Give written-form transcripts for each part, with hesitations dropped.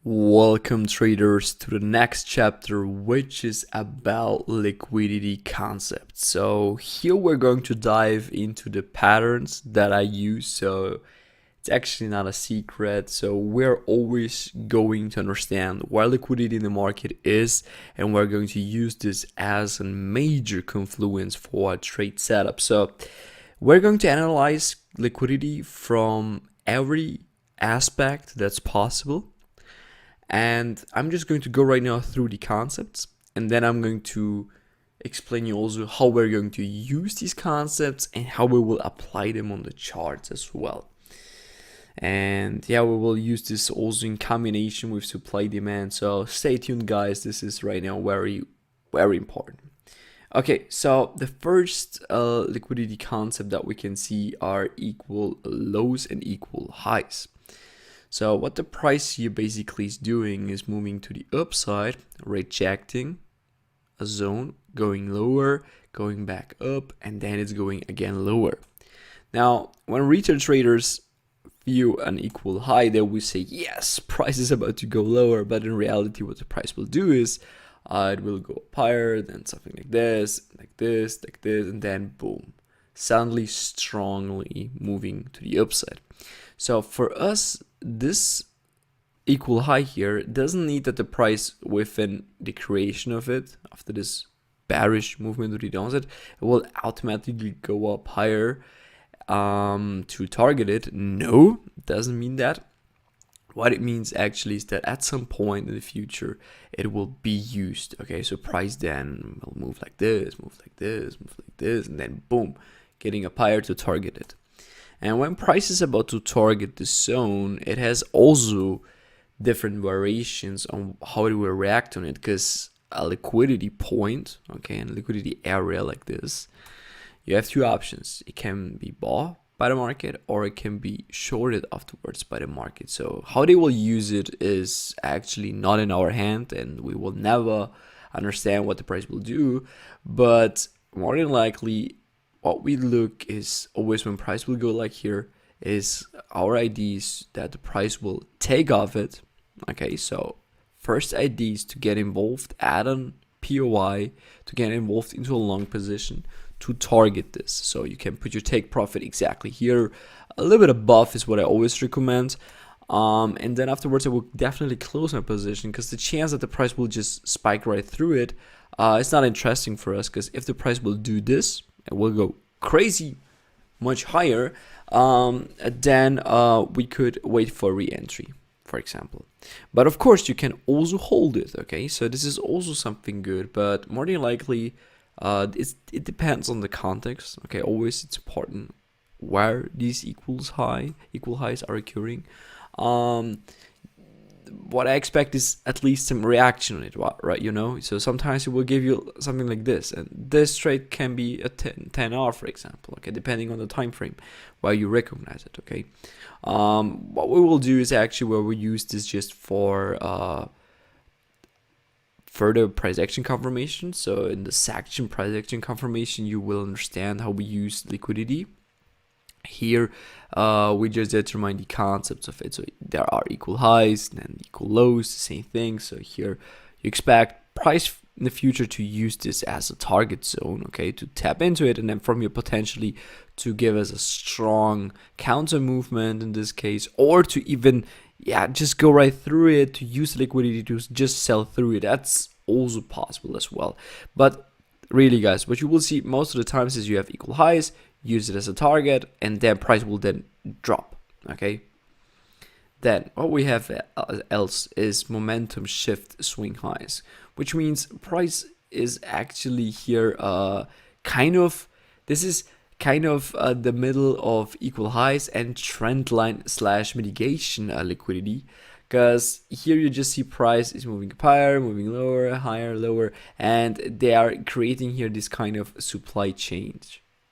Welcome traders to the next chapter, which is about liquidity concepts. So here we're going to dive into the patterns that I use. So it's actually not a secret. So we're always going to understand where liquidity in the market is, and we're going to use this as a major confluence for a trade setup. So we're going to analyze liquidity from every aspect that's possible. And I'm just going to go right now through the concepts, and then I'm going to explain you also how we're going to use these concepts and how we will apply them on the charts as well. And yeah, we will use this also in combination with supply demand. So stay tuned, guys. This is right now very, very important. Okay, so the first liquidity concept that we can see are equal lows and equal highs. So what the price here basically is doing is moving to the upside, rejecting a zone, going lower, going back up, and then it's going again lower. Now, when retail traders view an equal high, they will say, yes, price is about to go lower, but in reality, what the price will do is it will go up higher, then something like this, and then boom, suddenly strongly moving to the upside. So for us, this equal high here doesn't need that the price within the creation of it, after this bearish movement to the downside, it will automatically go up higher to target it. No, it doesn't mean that. What it means actually is that at some point in the future, it will be used. Okay, so price then will move like this, move like this, move like this, and then boom, getting up higher to target it. And when price is about to target the zone, it has also different variations on how it will react on it, because a liquidity point, okay, and liquidity area like this, you have two options. It can be bought by the market, or it can be shorted afterwards by the market. So how they will use it is actually not in our hand, and we will never understand what the price will do. But more than likely, what we look is always when price will go like here, is our IDs that the price will take off it. Okay, so first IDs to get involved, add on POI to get involved into a long position to target this. So you can put your take profit exactly here. A little bit above is what I always recommend. And then afterwards I will definitely close my position, because the chance that the price will just spike right through it, it's not interesting for us, because if the price will do this, it will go crazy much higher, then we could wait for re-entry, for example. But of course you can also hold it. Okay, so this is also something good, but more than likely it depends on the context. Okay, always it's important where these equal highs are occurring. What I expect is at least some reaction on it, right? You know, so sometimes it will give you something like this, and this trade can be a 10R, for example, okay, depending on the time frame where you recognize it. Okay, what we will do is actually where we use this just for further price action confirmation. So in the section price action confirmation, you will understand how we use liquidity. Here we just determine the concepts of it. So there are equal highs and then equal lows, the same thing. So here you expect price in the future to use this as a target zone, okay, to tap into it, and then from here potentially to give us a strong counter movement in this case, or to even just go right through it, to use liquidity to just sell through it. That's also possible as well. But really, guys, what you will see most of the times is you have equal highs, use it as a target, and then price will then drop. Okay, then what we have else is momentum shift swing highs, which means price is actually here this is kind of the middle of equal highs and trend line / mitigation liquidity, because here you just see price is moving up higher, moving lower, higher, lower, and they are creating here this kind of supply chain.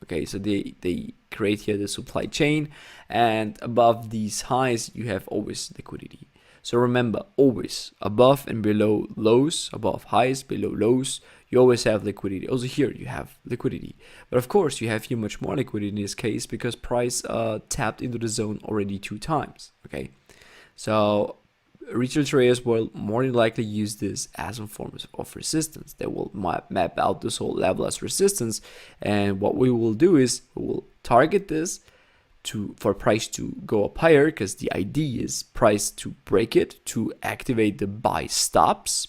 Okay, so they create here the supply chain, and above these highs you have always liquidity. So remember, always above and below lows, above highs, below lows, you always have liquidity. Also here you have liquidity, but of course you have here much more liquidity in this case, because price tapped into the zone already 2 times. Okay, so retail traders will more than likely use this as a form of resistance. They will map out this whole level as resistance, and what we will do is we will target this for price to go up higher, because the idea is price to break it, to activate the buy stops,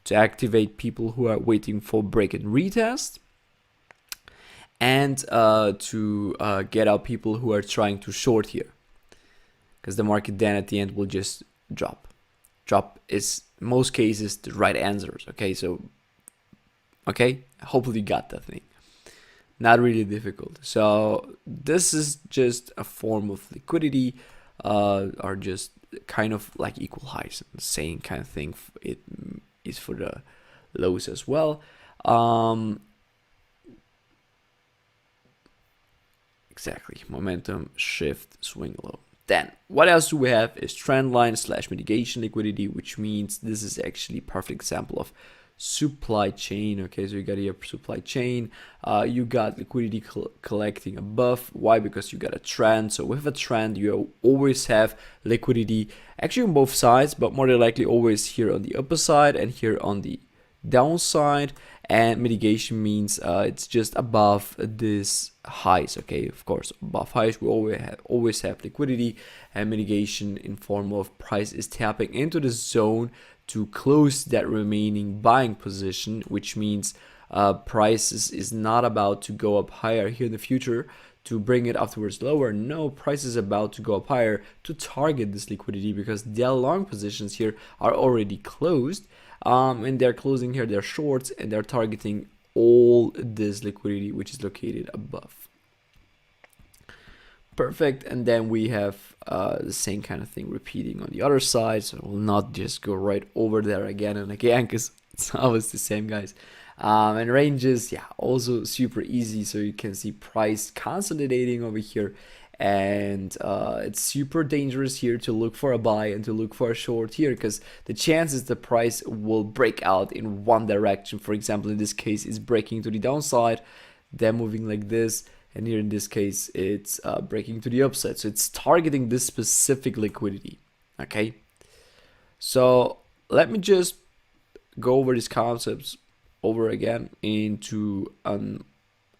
to activate people who are waiting for break and retest, and to get out people who are trying to short here, because the market then at the end will just drop. Drop is in most cases the right answers. Okay, so hopefully you got that thing. Not really difficult. So this is just a form of liquidity, or just kind of like equal highs. Same kind of thing. It is for the lows as well. Exactly. Momentum, shift, swing low. Then what else do we have is trend line / mitigation liquidity, which means this is actually a perfect example of supply chain. Okay, so you got your supply chain, you got liquidity collecting above. Why? Because you got a trend. So with a trend, you always have liquidity actually on both sides, but more than likely always here on the upper side and here on the downside. And mitigation means it's just above this highs. Okay, of course, above highs we always have liquidity, and mitigation in form of price is tapping into the zone to close that remaining buying position, which means price is not about to go up higher here in the future to bring it afterwards lower. No, price is about to go up higher to target this liquidity, because their long positions here are already closed, and they're closing here their shorts, and they're targeting all this liquidity which is located above. Perfect. And then we have the same kind of thing repeating on the other side, so we'll not just go right over there again and again, because it's always the same, guys. And ranges, yeah, also super easy. So you can see price consolidating over here, and it's super dangerous here to look for a buy and to look for a short here, because the chances the price will break out in one direction, for example in this case is breaking to the downside, then moving like this, and here in this case it's breaking to the upside. So it's targeting this specific liquidity. Okay, so let me just go over these concepts over again into an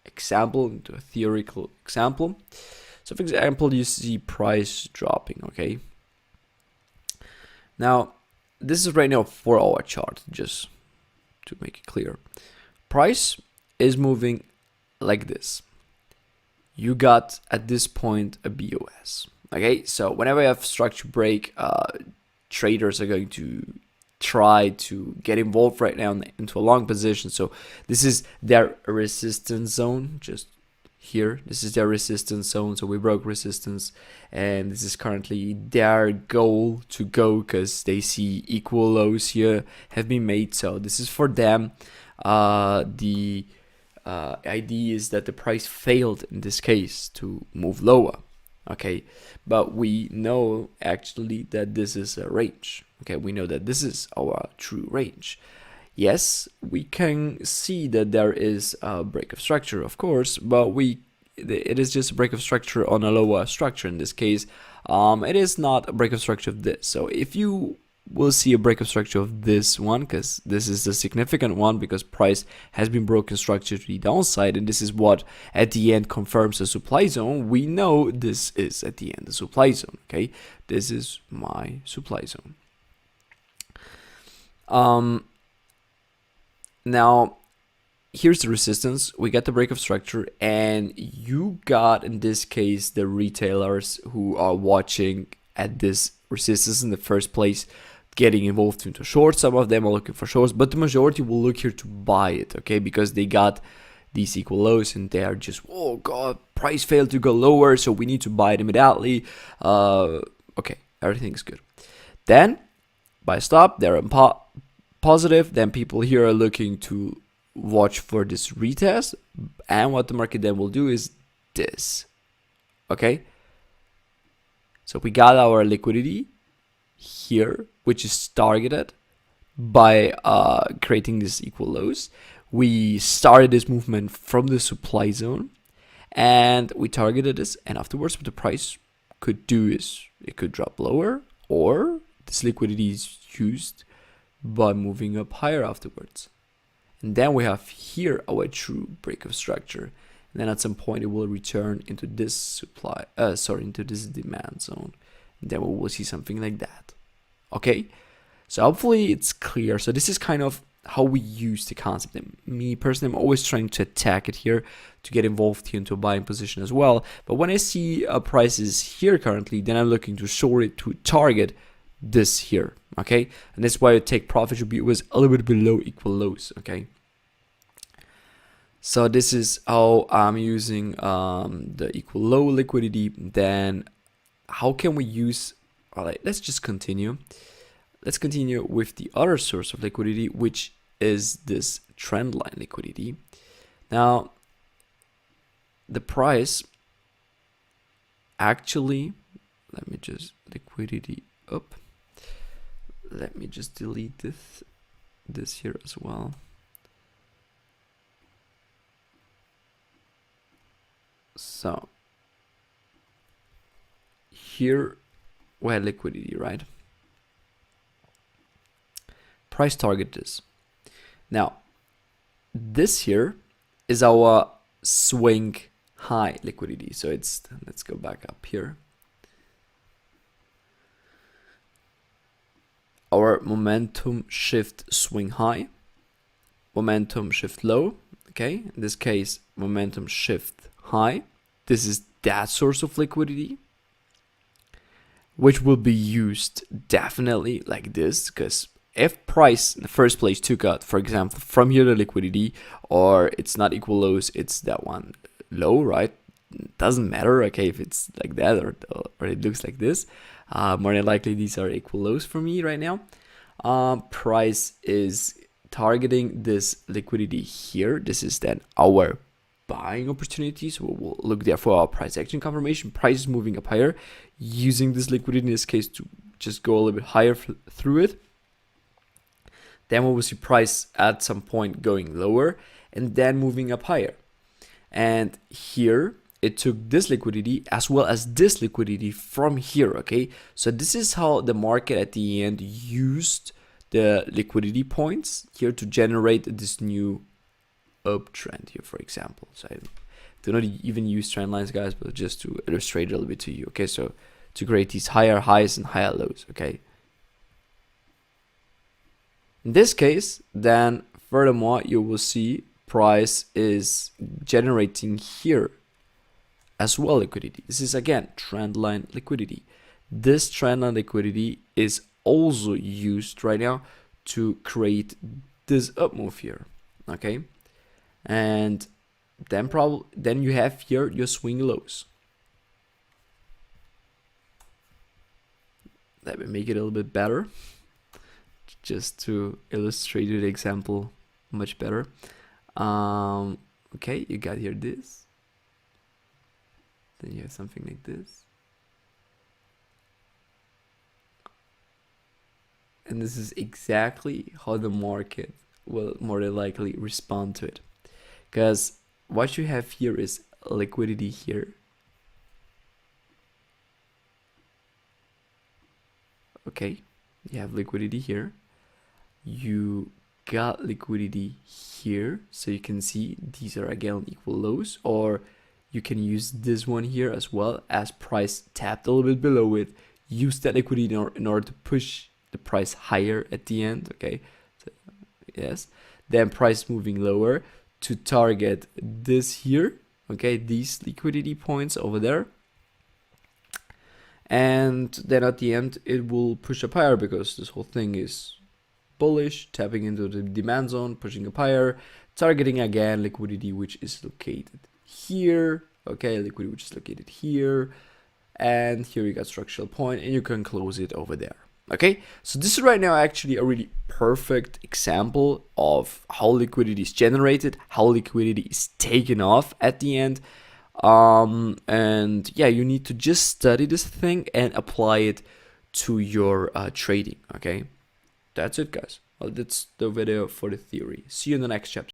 example, into a theoretical example. So for example, you see price dropping. Okay, now this is right now a 4-hour chart, just to make it clear. Price is moving like this. You got at this point a BOS. Okay, so whenever you have structure break, traders are going to try to get involved right now into a long position. So this is their resistance zone, just here. This is their resistance zone. So we broke resistance, and this is currently their goal to go, because they see equal lows here have been made. So this is for them. The idea is that the price failed in this case to move lower. Okay, but we know actually that this is a range. Okay, we know that this is our true range. Yes, we can see that there is a break of structure, of course, but it is just a break of structure on a lower structure in this case. It is not a break of structure of this. So if you will see a break of structure of this one, because this is the significant one, because price has been broken structure to the downside, and this is what at the end confirms the supply zone. We know this is at the end the supply zone. Okay, this is my supply zone. Now here's the resistance. We got the break of structure, and you got in this case the retailers who are watching at this resistance in the first place getting involved into shorts. Some of them are looking for shorts, but the majority will look here to buy it. Okay, because they got these equal lows, and they are just, oh god, price failed to go lower, so we need to buy it immediately. Okay, everything's good. Then buy stop, they're in positive. Then people here are looking to watch for this retest, and what the market then will do is this. Okay, so we got our liquidity here, which is targeted by creating these equal lows. We started this movement from the supply zone, and we targeted this, and afterwards what the price could do is it could drop lower, or this liquidity is used by moving up higher afterwards. And then we have here our true breakup structure. And then at some point it will return into this into this demand zone. And then we will see something like that. Okay, so hopefully it's clear. So this is kind of how we use the concept. And me personally, I'm always trying to attack it here to get involved here into a buying position as well. But when I see prices here currently, then I'm looking to short it to target this here. Okay, and that's why I take profit should be was a little bit below equal lows. Okay, so this is how I'm using the equal low liquidity. Then how can we use, all right, let's just continue. Let's continue with the other source of liquidity, which is this trend line liquidity. Now, the price actually, let me just liquidity up. Let me just delete this here as well. So here we had liquidity, right? Price target this. Now, this here is our swing high liquidity. So it's, let's go back up here. Our momentum shift swing high, momentum shift low. Okay, in this case, momentum shift high. This is that source of liquidity, which will be used definitely like this, because if price in the first place took out, for example, from here the liquidity, or it's not equal lows, it's that one low, right? Doesn't matter, okay, if it's like that or it looks like this. More than likely these are equal lows for me right now. Price is targeting this liquidity here. This is then our buying opportunity. So we'll look there for our price action confirmation. Price is moving up higher, using this liquidity in this case to just go a little bit higher through it. Then we will see price at some point going lower and then moving up higher. And here it took this liquidity as well as this liquidity from here. Okay, so this is how the market at the end used the liquidity points here to generate this new uptrend here, for example. So I do not even use trend lines, guys, but just to illustrate a little bit to you. Okay, so to create these higher highs and higher lows. Okay, in this case, then furthermore, you will see price is generating here as well liquidity. This is again trend line liquidity. This trend line liquidity is also used right now to create this up move here. Okay, and then you have here your swing lows. Let me make it a little bit better, just to illustrate the example much better. Okay, you got here this, then you have something like this, and this is exactly how the market will more than likely respond to it, because what you have here is liquidity here. Okay, you have liquidity here, you got liquidity here, so you can see these are again equal lows, or you can use this one here as well, as price tapped a little bit below it, use that liquidity in order to push the price higher at the end. Okay, so, yes, then price moving lower to target this here. Okay, these liquidity points over there, and then at the end it will push up higher because this whole thing is bullish, tapping into the demand zone, pushing up higher, targeting again liquidity which is located here. Okay, liquidity which is located here, and here you got structural point, and you can close it over there. Okay, so this is right now actually a really perfect example of how liquidity is generated, how liquidity is taken off at the end. And yeah, you need to just study this thing and apply it to your trading. Okay, that's it, guys. Well, that's the video for the theory. See you in the next chapter.